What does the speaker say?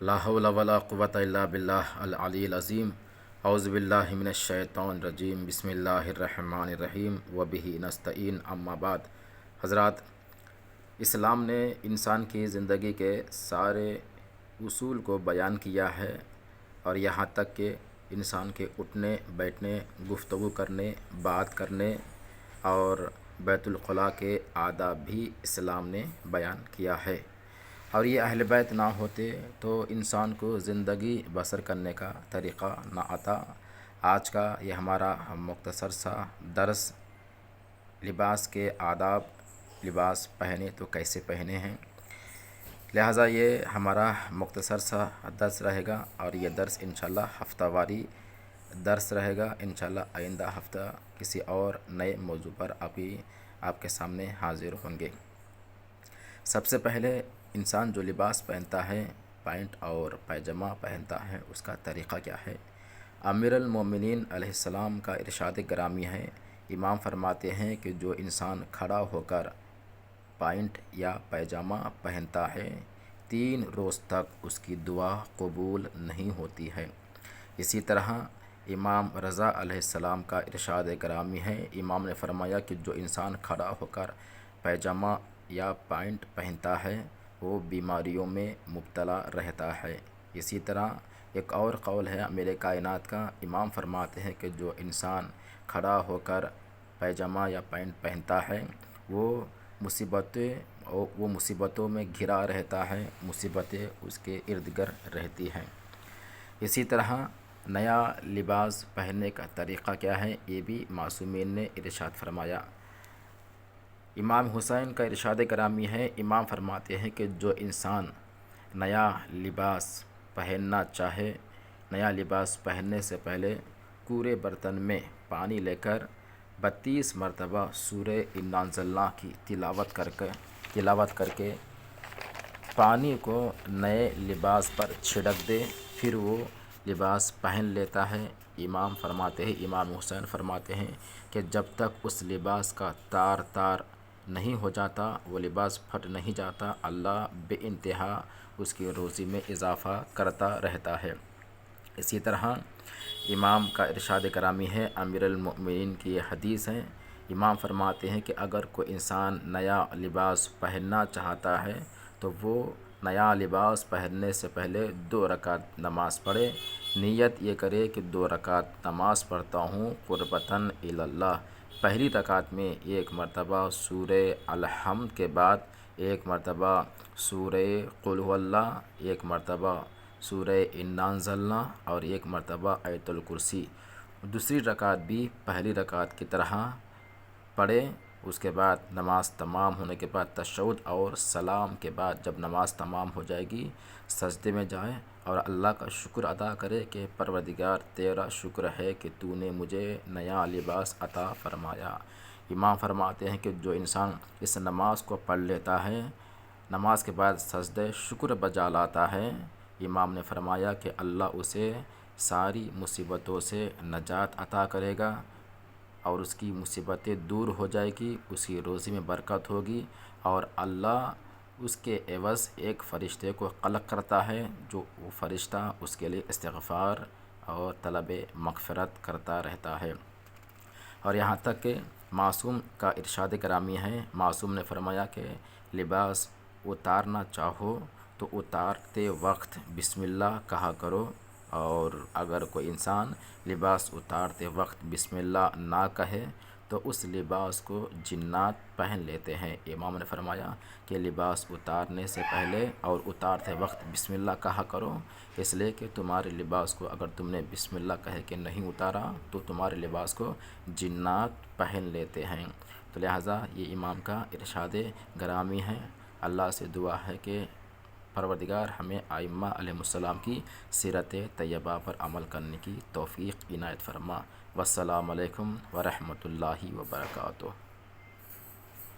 لا حول ولا قوة الا باللہ العلی العظیم اعوذ باللہ من الشیطان الرجیم بسم اللہ الرحمن الرحیم وبہ نستعین اما بعد۔ حضرات، اسلام نے انسان کی زندگی کے سارے اصول کو بیان کیا ہے، اور یہاں تک کہ انسان کے اٹھنے بیٹھنے، گفتگو کرنے، بات کرنے اور بیت الخلاء کے آداب بھی اسلام نے بیان کیا ہے۔ اور یہ اہل بیت نہ ہوتے تو انسان کو زندگی بسر کرنے کا طریقہ نہ آتا۔ آج کا یہ ہمارا مختصر سا درس لباس کے آداب، لباس پہنے تو کیسے پہنے ہیں، لہٰذا یہ ہمارا مختصر سا درس رہے گا، اور یہ درس انشاءاللہ ہفتہ واری درس رہے گا۔ انشاءاللہ آئندہ ہفتہ کسی اور نئے موضوع پر آپ کے سامنے حاضر ہوں گے۔ سب سے پہلے انسان جو لباس پہنتا ہے، پینٹ اور پائجامہ پہنتا ہے، اس کا طریقہ کیا ہے؟ امیر المومنین علیہ السلام کا ارشاد گرامی ہے، امام فرماتے ہیں کہ جو انسان کھڑا ہو کر پینٹ یا پائجامہ پہنتا ہے، 3 روز تک اس کی دعا قبول نہیں ہوتی ہے۔ اسی طرح امام رضا علیہ السلام کا ارشاد گرامی ہے، امام نے فرمایا کہ جو انسان کھڑا ہو کر پائجامہ یا پینٹ پہنتا ہے وہ بیماریوں میں مبتلا رہتا ہے۔ اسی طرح ایک اور قول ہے امیر کائنات کا، امام فرماتے ہیں کہ جو انسان کھڑا ہو کر پائجامہ یا پینٹ پہنتا ہے وہ مصیبتوں میں گھرا رہتا ہے، مصیبتیں اس کے ارد گرد رہتی ہیں۔ اسی طرح نیا لباس پہننے کا طریقہ کیا ہے، یہ بھی معصومین نے ارشاد فرمایا۔ امام حسین کا ارشاد گرامی ہے، امام فرماتے ہیں کہ جو انسان نیا لباس پہننا چاہے، نیا لباس پہننے سے پہلے کوڑے برتن میں پانی لے کر 32 مرتبہ سورہ انا انزلناہ کی تلاوت کر کے پانی کو نئے لباس پر چھڑک دے، پھر وہ لباس پہن لیتا ہے۔ امام حسین فرماتے ہیں کہ جب تک اس لباس کا تار نہیں ہو جاتا، وہ لباس پھٹ نہیں جاتا، اللہ بے انتہا اس کی روزی میں اضافہ کرتا رہتا ہے۔ اسی طرح امام کا ارشاد گرامی ہے، امیر المؤمنین کی یہ حدیث ہے، امام فرماتے ہیں کہ اگر کوئی انسان نیا لباس پہننا چاہتا ہے تو وہ نیا لباس پہننے سے پہلے 2 رکعت نماز پڑھے، نیت یہ کرے کہ 2 رکعت نماز پڑھتا ہوں قربتاً الی اللہ۔ پہلی رکعت میں 1 مرتبہ سورہ الحمد کے بعد 1 مرتبہ سورہ قل هو اللہ، 1 مرتبہ سورہ انا انزلناہ اور 1 مرتبہ آیت الکرسی۔ دوسری رکعت بھی پہلی رکعت کی طرح پڑھے، اس کے بعد نماز تمام ہونے کے بعد تشہد اور سلام کے بعد جب نماز تمام ہو جائے گی سجدے میں جائے اور اللہ کا شکر ادا کرے کہ پروردگار تیرا شکر ہے کہ تو نے مجھے نیا لباس عطا فرمایا۔ امام فرماتے ہیں کہ جو انسان اس نماز کو پڑھ لیتا ہے، نماز کے بعد سجدہ شکر بجا لاتا ہے، امام نے فرمایا کہ اللہ اسے ساری مصیبتوں سے نجات عطا کرے گا اور اس کی مصیبتیں دور ہو جائے گی، اس کی روزی میں برکت ہوگی، اور اللہ اس کے عوض ایک فرشتے کو خلق کرتا ہے جو وہ فرشتہ اس کے لیے استغفار اور طلب مغفرت کرتا رہتا ہے۔ اور یہاں تک کہ معصوم کا ارشاد گرامی ہے، معصوم نے فرمایا کہ لباس اتارنا چاہو تو اتارتے وقت بسم اللہ کہا کرو، اور اگر کوئی انسان لباس اتارتے وقت بسم اللہ نہ کہے تو اس لباس کو جنات پہن لیتے ہیں۔ امام نے فرمایا کہ لباس اتارنے سے پہلے اور اتارتے وقت بسم اللہ کہا کرو، اس لیے کہ تمہارے لباس کو اگر تم نے بسم اللہ کہہ کے نہیں اتارا تو تمہارے لباس کو جنات پہن لیتے ہیں۔ تو لہٰذا یہ امام کا ارشاد گرامی ہے۔ اللہ سے دعا ہے کہ پروردگار ہمیں ائمہ علیہم السلام کی سیرت طیبہ پر عمل کرنے کی توفیق عنایت فرما۔ والسلام علیکم ورحمۃ اللہ وبرکاتہ۔